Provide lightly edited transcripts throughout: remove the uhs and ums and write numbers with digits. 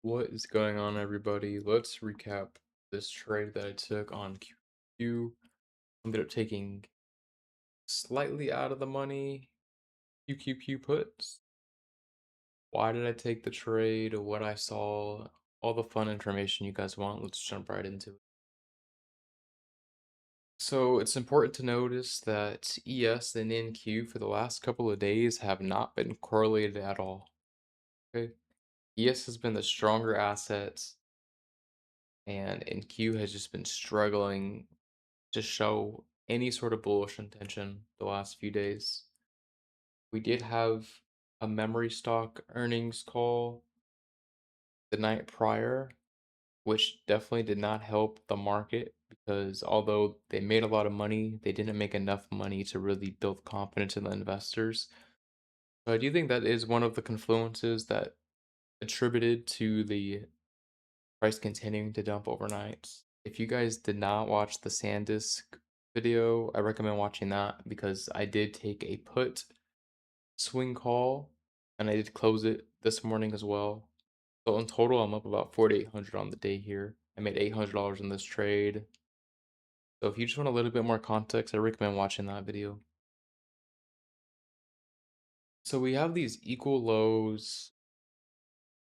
What is going on, everybody? Let's recap this trade that I took on QQQ. Ended up taking slightly out of the money QQQ puts. Why did I take the trade? What I saw, all the fun information you guys want. Let's jump right into it. So it's important to notice that ES and NQ for the last couple of days have not been correlated at all. Okay, ES has been the stronger asset, and NQ has just been struggling to show any sort of bullish intention the last few days. We did have a memory stock earnings call the night prior, which definitely did not help the market because although they made a lot of money, they didn't make enough money to really build confidence in the investors. So I do think that is one of the confluences that attributed to the price continuing to dump overnight. If you guys did not watch the SanDisk video, I recommend watching that because I did take a put swing call and I did close it this morning as well. So in total, I'm up about 4,800 on the day here. I made $800 in this trade. So if you just want a little bit more context, I recommend watching that video. So we have these equal lows,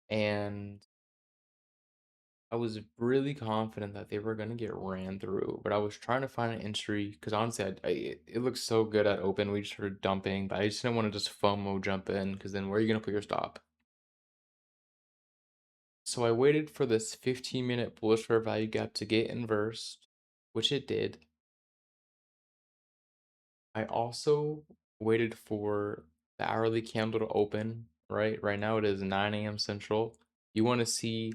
and I was really confident that they were gonna get ran through, but I was trying to find an entry because honestly, it looks so good at open. We just started dumping, but I just didn't want to just FOMO jump in because then where are you gonna put your stop? So I waited for this 15-minute bullish fair value gap to get inversed, which it did. I also waited for the hourly candle to open, right? Right now it is 9 a.m. Central. You want to see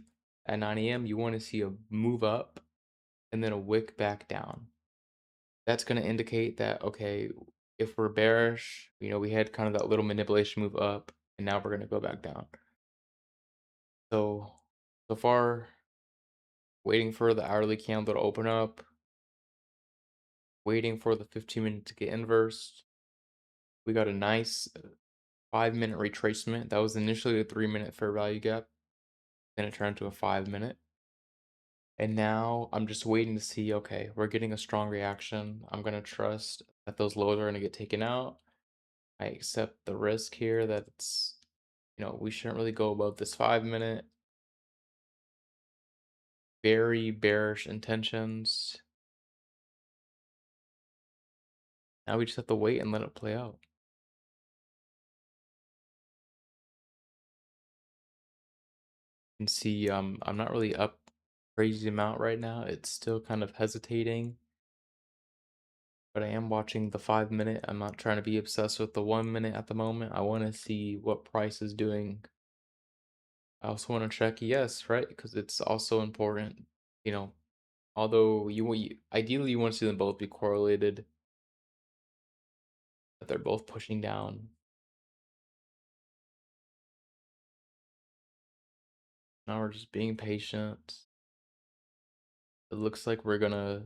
at 9 a.m., you want to see a move up and then a wick back down. That's going to indicate that, okay, if we're bearish, we had kind of that little manipulation move up, and now we're going to go back down. So far, waiting for the hourly candle to open up, waiting for the 15-minute to get inversed. We got a nice 5-minute retracement. That was initially a 3-minute fair value gap. Then it turned to a 5-minute. And now I'm just waiting to see, okay, we're getting a strong reaction. I'm going to trust that those lows are going to get taken out. I accept the risk here that we shouldn't really go above this 5-minute. Very bearish intentions. Now we just have to wait and let it play out. You can see I'm not really up crazy amount right now. It's still kind of hesitating. But I am watching the 5-minute. I'm not trying to be obsessed with the 1-minute at the moment. I want to see what price is doing. I also want to check ES, right? Because it's also important. You know, although ideally you want to see them both be correlated, that they're both pushing down. Now we're just being patient. It looks like we're gonna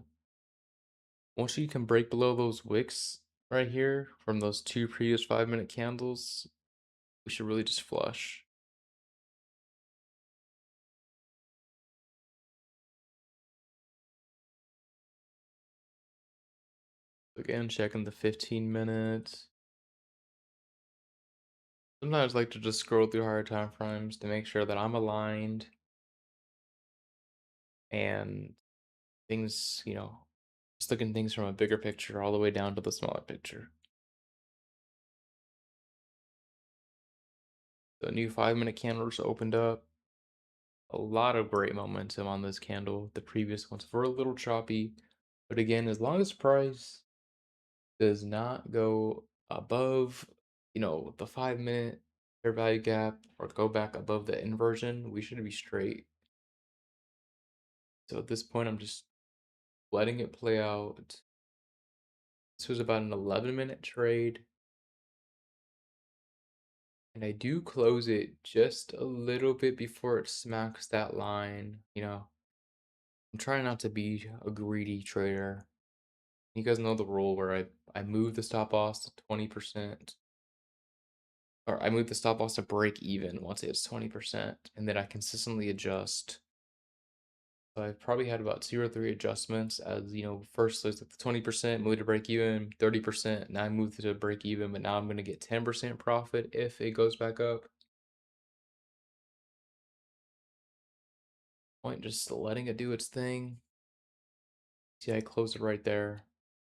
once you can break below those wicks right here from those two previous 5-minute candles, we should really just flush. Again, checking the 15 minutes. Sometimes I like to just scroll through higher time frames to make sure that I'm aligned and things, just looking things from a bigger picture all the way down to the smaller picture. The new 5-minute candle just opened up. A lot of great momentum on this candle. The previous ones were a little choppy, but again, as long as price does not go above, the 5-minute fair value gap or go back above the inversion, we should be straight. So at this point, I'm just letting it play out. This was about an 11-minute trade. And I do close it just a little bit before it smacks that line. I'm trying not to be a greedy trader. You guys know the rule where I move the stop loss to 20%. or I moved the stop loss to break even once it hits 20%, and then I consistently adjust. So I've probably had about 2 or 3 adjustments as, first there's like the 20%, moved to break even, 30%, now I moved to break even, but now I'm gonna get 10% profit if it goes back up. Point just letting it do its thing. See, I closed it right there.